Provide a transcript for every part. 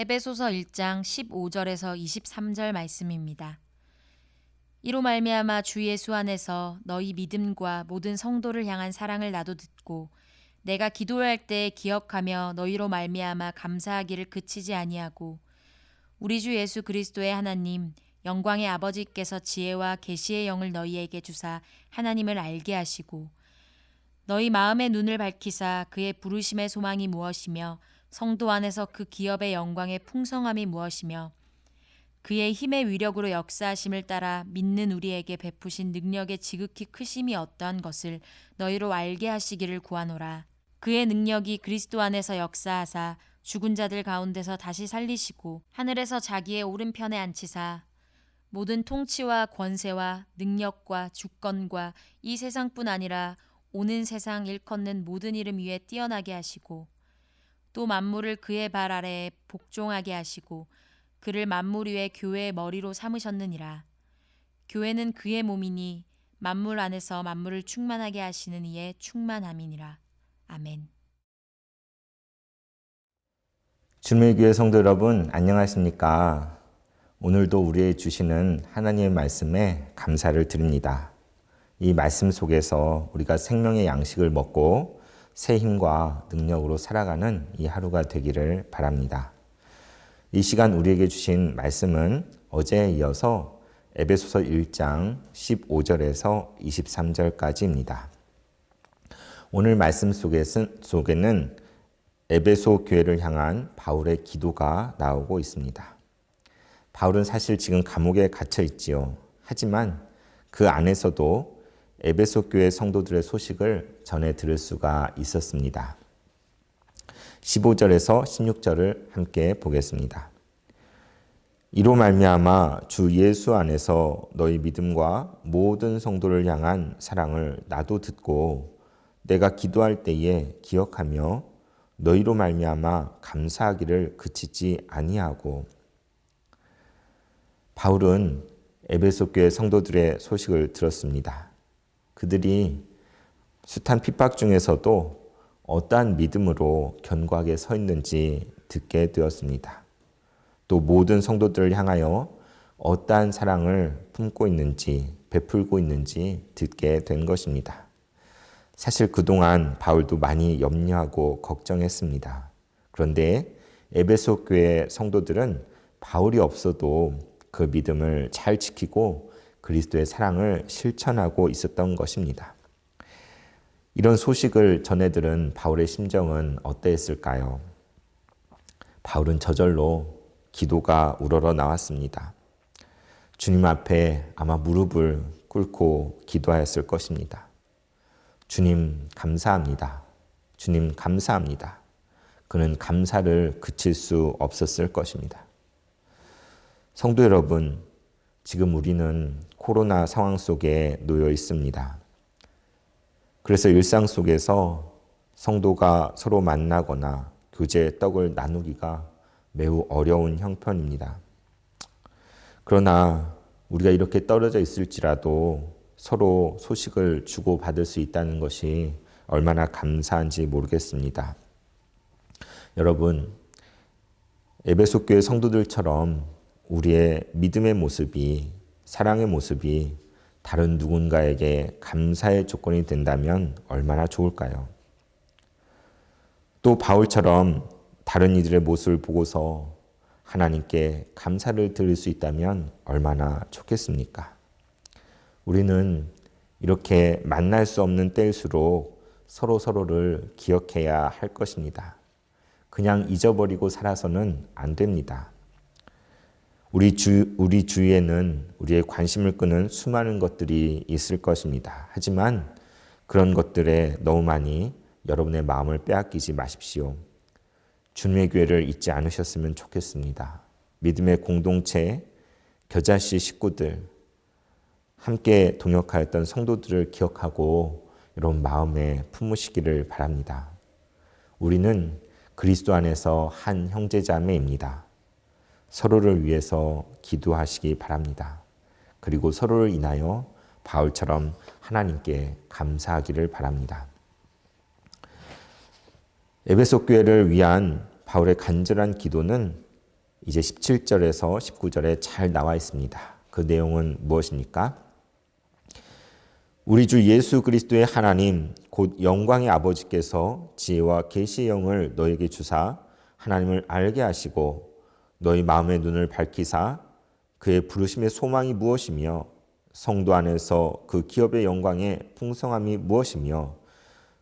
에베소서 1장 15절에서 23절 말씀입니다. 이로 말미암아 주 예수 안에서 너희 믿음과 모든 성도를 향한 사랑을 나도 듣고 내가 기도할 때 기억하며 너희로 말미암아 감사하기를 그치지 아니하고 우리 주 예수 그리스도의 하나님 영광의 아버지께서 지혜와 계시의 영을 너희에게 주사 하나님을 알게 하시고 너희 마음의 눈을 밝히사 그의 부르심의 소망이 무엇이며 성도 안에서 그 기업의 영광의 풍성함이 무엇이며 그의 힘의 위력으로 역사하심을 따라 믿는 우리에게 베푸신 능력의 지극히 크심이 어떠한 것을 너희로 알게 하시기를 구하노라. 그의 능력이 그리스도 안에서 역사하사 죽은 자들 가운데서 다시 살리시고 하늘에서 자기의 오른편에 앉히사 모든 통치와 권세와 능력과 주권과 이 세상뿐 아니라 오는 세상 일컫는 모든 이름 위에 뛰어나게 하시고 또 만물을 그의 발 아래에 복종하게 하시고 그를 만물 위에 교회의 머리로 삼으셨느니라. 교회는 그의 몸이니 만물 안에서 만물을 충만하게 하시는 이의 충만함이니라. 아멘. 주님의 교회 성도 여러분, 안녕하십니까? 오늘도 우리에게 주시는 하나님의 말씀에 감사를 드립니다. 이 말씀 속에서 우리가 생명의 양식을 먹고 새 힘과 능력으로 살아가는 이 하루가 되기를 바랍니다. 이 시간 우리에게 주신 말씀은 어제에 이어서 에베소서 1장 15절에서 23절까지입니다. 오늘 말씀 속에는 에베소 교회를 향한 바울의 기도가 나오고 있습니다. 바울은 사실 지금 감옥에 갇혀 있지요. 하지만 그 안에서도 에베소 교회 성도들의 소식을 전해 들을 수가 있었습니다. 15절에서 16절을 함께 보겠습니다. 이로 말미암아 주 예수 안에서 너희 믿음과 모든 성도를 향한 사랑을 나도 듣고 내가 기도할 때에 기억하며 너희로 말미암아 감사하기를 그치지 아니하고. 바울은 에베소 교회 성도들의 소식을 들었습니다. 그들이 숱한 핍박 중에서도 어떠한 믿음으로 견고하게 서 있는지 듣게 되었습니다. 또 모든 성도들을 향하여 어떠한 사랑을 품고 있는지, 베풀고 있는지 듣게 된 것입니다. 사실 그동안 바울도 많이 염려하고 걱정했습니다. 그런데 에베소 교회 성도들은 바울이 없어도 그 믿음을 잘 지키고 그리스도의 사랑을 실천하고 있었던 것입니다. 이런 소식을 전해 들은 바울의 심정은 어떠했을까요? 바울은 저절로 기도가 우러러 나왔습니다. 주님 앞에 아마 무릎을 꿇고 기도하였을 것입니다. 주님 감사합니다. 주님 감사합니다. 그는 감사를 그칠 수 없었을 것입니다. 성도 여러분, 지금 우리는 코로나 상황 속에 놓여 있습니다. 그래서 일상 속에서 성도가 서로 만나거나 교제의 떡을 나누기가 매우 어려운 형편입니다. 그러나 우리가 이렇게 떨어져 있을지라도 서로 소식을 주고받을 수 있다는 것이 얼마나 감사한지 모르겠습니다. 여러분, 에베소 교회 성도들처럼 우리의 믿음의 모습이, 사랑의 모습이 다른 누군가에게 감사의 조건이 된다면 얼마나 좋을까요? 또 바울처럼 다른 이들의 모습을 보고서 하나님께 감사를 드릴 수 있다면 얼마나 좋겠습니까? 우리는 이렇게 만날 수 없는 때일수록 서로를 기억해야 할 것입니다. 그냥 잊어버리고 살아서는 안 됩니다. 우리 주위에는 우리의 관심을 끄는 수많은 것들이 있을 것입니다. 하지만 그런 것들에 너무 많이 여러분의 마음을 빼앗기지 마십시오. 주님의 교회를 잊지 않으셨으면 좋겠습니다. 믿음의 공동체, 겨자씨 식구들, 함께 동역하였던 성도들을 기억하고 여러분 마음에 품으시기를 바랍니다. 우리는 그리스도 안에서 한 형제자매입니다. 서로를 위해서 기도하시기 바랍니다. 그리고 서로를 인하여 바울처럼 하나님께 감사하기를 바랍니다. 에베소 교회를 위한 바울의 간절한 기도는 이제 17절에서 19절에 잘 나와 있습니다. 그 내용은 무엇입니까? 우리 주 예수 그리스도의 하나님 곧 영광의 아버지께서 지혜와 계시의 영을 너에게 주사 하나님을 알게 하시고 너희 마음의 눈을 밝히사 그의 부르심의 소망이 무엇이며 성도 안에서 그 기업의 영광의 풍성함이 무엇이며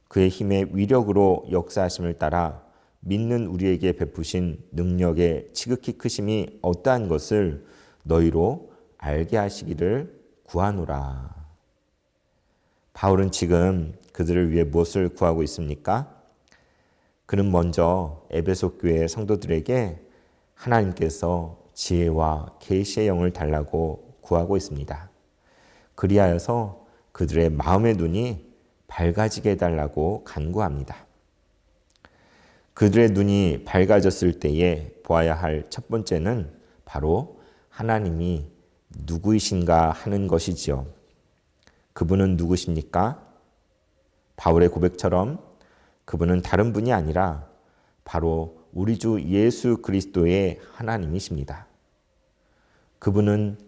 그의 힘의 위력으로 역사하심을 따라 믿는 우리에게 베푸신 능력의 지극히 크심이 어떠한 것을 너희로 알게 하시기를 구하노라. 바울은 지금 그들을 위해 무엇을 구하고 있습니까? 그는 먼저 에베소 교회 성도들에게 하나님께서 지혜와 계시의 영을 달라고 구하고 있습니다. 그리하여서 그들의 마음의 눈이 밝아지게 해달라고 간구합니다. 그들의 눈이 밝아졌을 때에 보아야 할 첫 번째는 바로 하나님이 누구이신가 하는 것이지요. 그분은 누구십니까? 바울의 고백처럼 그분은 다른 분이 아니라 바로 우리 주 예수 그리스도의 하나님이십니다. 그분은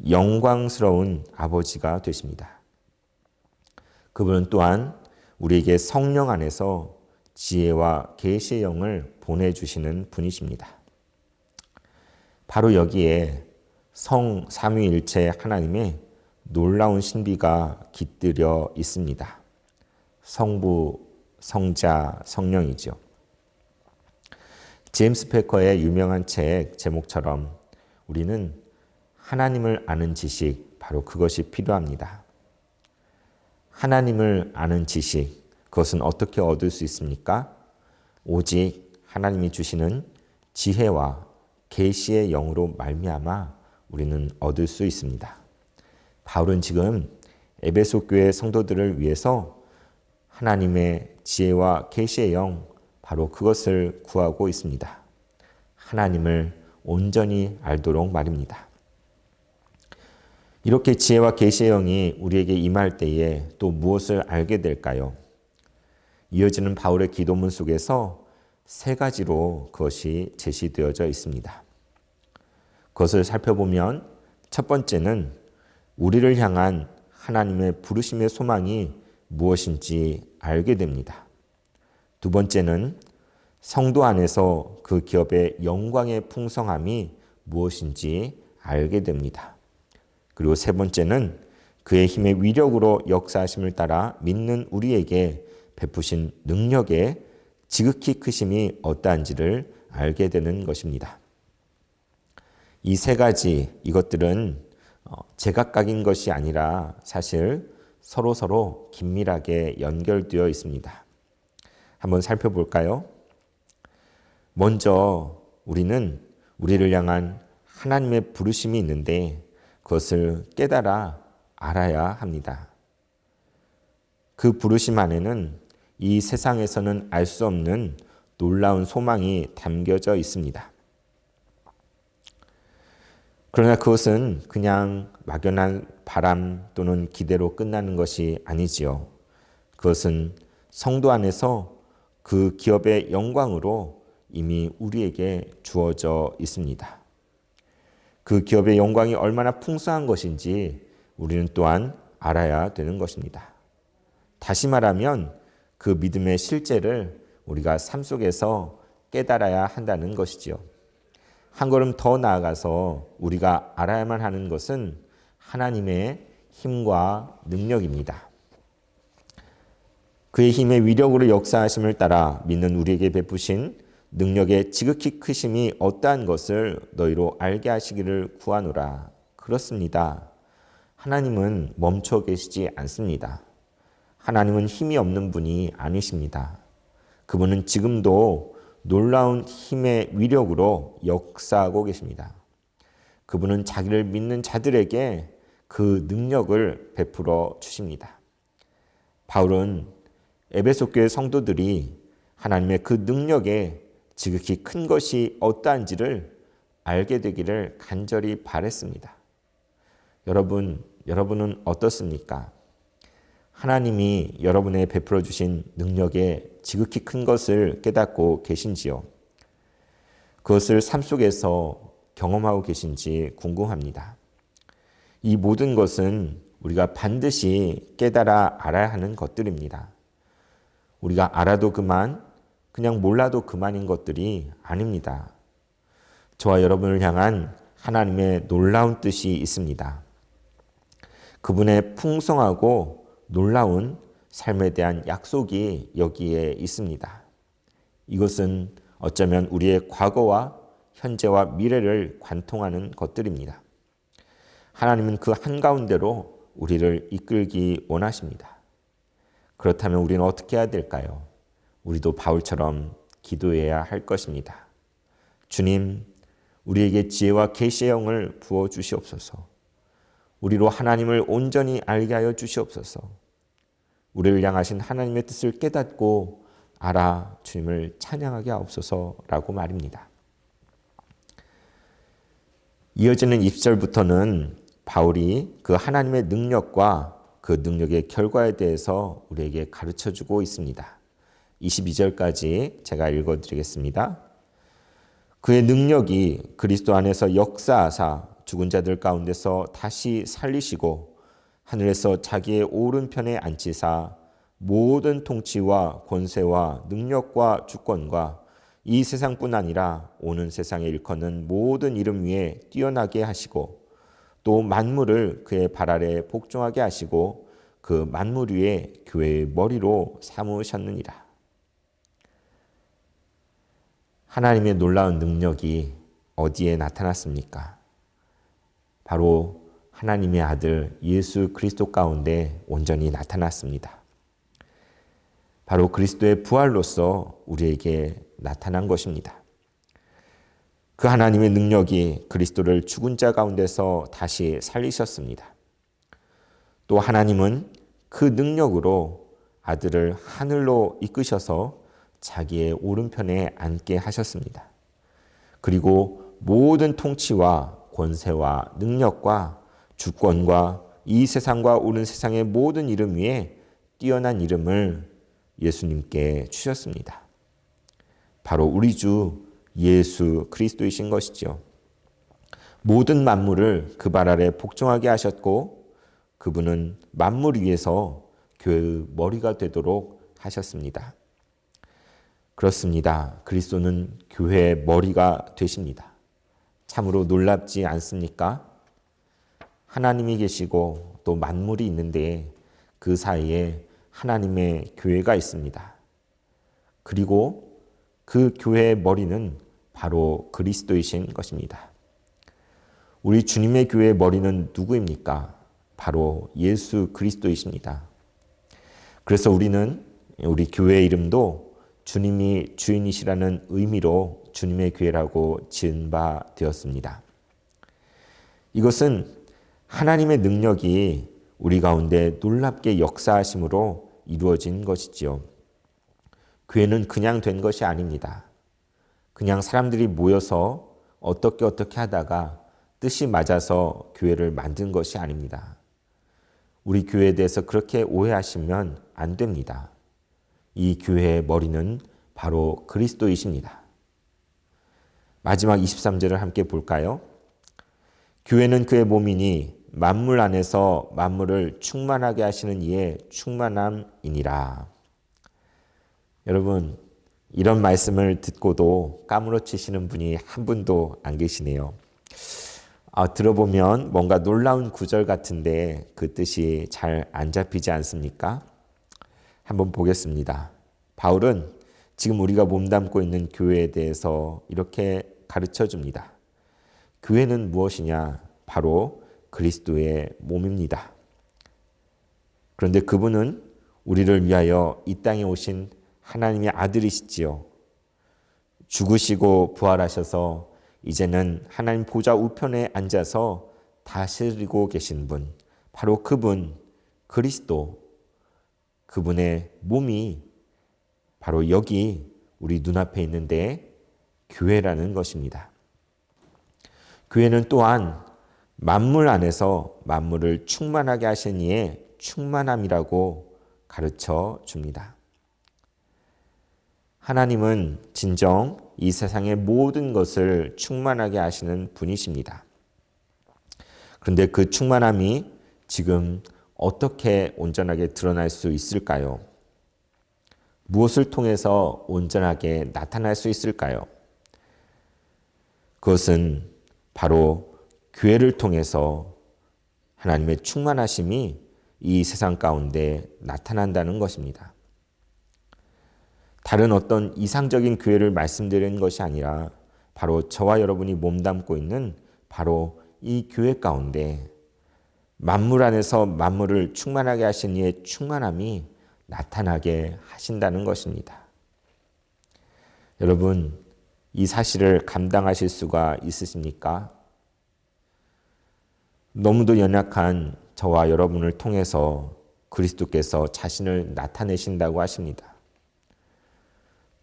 영광스러운 아버지가 되십니다. 그분은 또한 우리에게 성령 안에서 지혜와 계시의 영을 보내주시는 분이십니다. 바로 여기에 삼위일체 하나님의 놀라운 신비가 깃들여 있습니다. 성부, 성자, 성령이죠. 제임스 패커의 유명한 책 제목처럼 우리는 하나님을 아는 지식, 바로 그것이 필요합니다. 하나님을 아는 지식, 그것은 어떻게 얻을 수 있습니까? 오직 하나님이 주시는 지혜와 계시의 영으로 말미암아 우리는 얻을 수 있습니다. 바울은 지금 에베소 교회 성도들을 위해서 하나님의 지혜와 계시의 영, 바로 그것을 구하고 있습니다. 하나님을 온전히 알도록 말입니다. 이렇게 지혜와 계시의 영이 우리에게 임할 때에 또 무엇을 알게 될까요? 이어지는 바울의 기도문 속에서 세 가지로 그것이 제시되어져 있습니다. 그것을 살펴보면 첫 번째는 우리를 향한 하나님의 부르심의 소망이 무엇인지 알게 됩니다. 두 번째는 성도 안에서 그 기업의 영광의 풍성함이 무엇인지 알게 됩니다. 그리고 세 번째는 그의 힘의 위력으로 역사하심을 따라 믿는 우리에게 베푸신 능력의 지극히 크심이 어떠한지를 알게 되는 것입니다. 이 세 가지, 이것들은 제각각인 것이 아니라 사실 서로 긴밀하게 연결되어 있습니다. 한번 살펴볼까요? 먼저 우리는 우리를 향한 하나님의 부르심이 있는데 그것을 깨달아 알아야 합니다. 그 부르심 안에는 이 세상에서는 알 수 없는 놀라운 소망이 담겨져 있습니다. 그러나 그것은 그냥 막연한 바람 또는 기대로 끝나는 것이 아니지요. 그것은 성도 안에서 그 기업의 영광으로 이미 우리에게 주어져 있습니다. 그 기업의 영광이 얼마나 풍성한 것인지 우리는 또한 알아야 되는 것입니다. 다시 말하면 그 믿음의 실제를 우리가 삶 속에서 깨달아야 한다는 것이지요. 한 걸음 더 나아가서 우리가 알아야만 하는 것은 하나님의 힘과 능력입니다. 그의 힘의 위력으로 역사하심을 따라 믿는 우리에게 베푸신 능력의 지극히 크심이 어떠한 것을 너희로 알게 하시기를 구하노라. 그렇습니다. 하나님은 멈춰 계시지 않습니다. 하나님은 힘이 없는 분이 아니십니다. 그분은 지금도 놀라운 힘의 위력으로 역사하고 계십니다. 그분은 자기를 믿는 자들에게 그 능력을 베풀어 주십니다. 바울은 에베소 교회 성도들이 하나님의 그 능력에 지극히 큰 것이 어떠한지를 알게 되기를 간절히 바랬습니다. 여러분은 어떻습니까? 하나님이 여러분에 베풀어 주신 능력의 지극히 큰 것을 깨닫고 계신지요? 그것을 삶 속에서 경험하고 계신지 궁금합니다. 이 모든 것은 우리가 반드시 깨달아 알아야 하는 것들입니다. 우리가 알아도 그만, 그냥 몰라도 그만인 것들이 아닙니다. 저와 여러분을 향한 하나님의 놀라운 뜻이 있습니다. 그분의 풍성하고 놀라운 삶에 대한 약속이 여기에 있습니다. 이것은 어쩌면 우리의 과거와 현재와 미래를 관통하는 것들입니다. 하나님은 그 한가운데로 우리를 이끌기 원하십니다. 그렇다면 우리는 어떻게 해야 될까요? 우리도 바울처럼 기도해야 할 것입니다. 주님, 우리에게 지혜와 계시의 영을 부어 주시옵소서. 우리로 하나님을 온전히 알게 하여 주시옵소서. 우리를 향하신 하나님의 뜻을 깨닫고 알아 주님을 찬양하게 하옵소서라고 말입니다. 이어지는 20절부터는 바울이 그 하나님의 능력과 그 능력의 결과에 대해서 우리에게 가르쳐주고 있습니다. 22절까지 제가 읽어드리겠습니다. 그의 능력이 그리스도 안에서 역사하사 죽은 자들 가운데서 다시 살리시고 하늘에서 자기의 오른편에 앉히사 모든 통치와 권세와 능력과 주권과 이 세상뿐 아니라 오는 세상에 일컫는 모든 이름 위에 뛰어나게 하시고 또 만물을 그의 발 아래 복종하게 하시고 그 만물 위에 교회의 머리로 삼으셨느니라. 하나님의 놀라운 능력이 어디에 나타났습니까? 바로 하나님의 아들 예수 그리스도 가운데 온전히 나타났습니다. 바로 그리스도의 부활로서 우리에게 나타난 것입니다. 그 하나님의 능력이 그리스도를 죽은 자 가운데서 다시 살리셨습니다. 또 하나님은 그 능력으로 아들을 하늘로 이끄셔서 자기의 오른편에 앉게 하셨습니다. 그리고 모든 통치와 권세와 능력과 주권과 이 세상과 오는 세상의 모든 이름 위에 뛰어난 이름을 예수님께 주셨습니다. 바로 우리 주 예수 그리스도이신 것이죠. 모든 만물을 그 발 아래 복종하게 하셨고 그분은 만물 위에서 교회의 머리가 되도록 하셨습니다. 그렇습니다. 그리스도는 교회의 머리가 되십니다. 참으로 놀랍지 않습니까? 하나님이 계시고 또 만물이 있는데 그 사이에 하나님의 교회가 있습니다. 그리고 그 교회의 머리는 바로 그리스도이신 것입니다. 우리 주님의 교회의 머리는 누구입니까? 바로 예수 그리스도이십니다. 그래서 우리는 우리 교회의 이름도 주님이 주인이시라는 의미로 주님의 교회라고 지은 바 되었습니다. 이것은 하나님의 능력이 우리 가운데 놀랍게 역사하심으로 이루어진 것이지요. 교회는 그냥 된 것이 아닙니다. 그냥 사람들이 모여서 어떻게 하다가 뜻이 맞아서 교회를 만든 것이 아닙니다. 우리 교회에 대해서 그렇게 오해하시면 안 됩니다. 이 교회의 머리는 바로 그리스도이십니다. 마지막 23절을 함께 볼까요? 교회는 그의 몸이니 만물 안에서 만물을 충만하게 하시는 이의 충만함이니라. 여러분, 이런 말씀을 듣고도 까무러치시는 분이 한 분도 안 계시네요. 들어보면 뭔가 놀라운 구절 같은데 그 뜻이 잘 안 잡히지 않습니까? 한번 보겠습니다. 바울은 지금 우리가 몸담고 있는 교회에 대해서 이렇게 가르쳐 줍니다. 교회는 무엇이냐? 바로 그리스도의 몸입니다. 그런데 그분은 우리를 위하여 이 땅에 오신 하나님의 아들이시지요. 죽으시고 부활하셔서 이제는 하나님 보좌 우편에 앉아서 다스리고 계신 분, 바로 그분 그리스도, 그분의 몸이 바로 여기 우리 눈앞에 있는데 교회라는 것입니다. 교회는 또한 만물 안에서 만물을 충만하게 하신 이의 충만함이라고 가르쳐 줍니다. 하나님은 진정 이 세상의 모든 것을 충만하게 하시는 분이십니다. 그런데 그 충만함이 지금 어떻게 온전하게 드러날 수 있을까요? 무엇을 통해서 온전하게 나타날 수 있을까요? 그것은 바로 교회를 통해서 하나님의 충만하심이 이 세상 가운데 나타난다는 것입니다. 다른 어떤 이상적인 교회를 말씀드리는 것이 아니라 바로 저와 여러분이 몸담고 있는 바로 이 교회 가운데 만물 안에서 만물을 충만하게 하신 이의 충만함이 나타나게 하신다는 것입니다. 여러분, 이 사실을 감당하실 수가 있으십니까? 너무도 연약한 저와 여러분을 통해서 그리스도께서 자신을 나타내신다고 하십니다.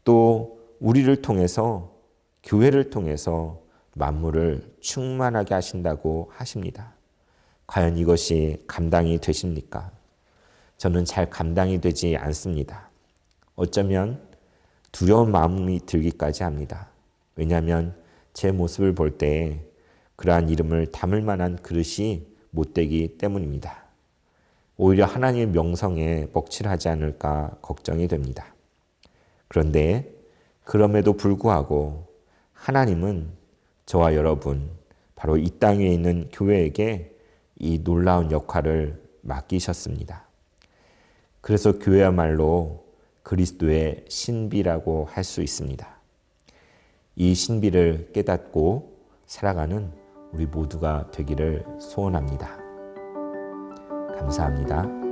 또 우리를 통해서, 교회를 통해서 만물을 충만하게 하신다고 하십니다. 과연 이것이 감당이 되십니까? 저는 잘 감당이 되지 않습니다. 어쩌면 두려운 마음이 들기까지 합니다. 왜냐하면 제 모습을 볼 때 그러한 이름을 담을 만한 그릇이 못 되기 때문입니다. 오히려 하나님의 명성에 먹칠하지 않을까 걱정이 됩니다. 그런데 그럼에도 불구하고 하나님은 저와 여러분, 바로 이 땅 위에 있는 교회에게 이 놀라운 역할을 맡기셨습니다. 그래서 교회야말로 그리스도의 신비라고 할 수 있습니다. 이 신비를 깨닫고 살아가는 우리 모두가 되기를 소원합니다. 감사합니다.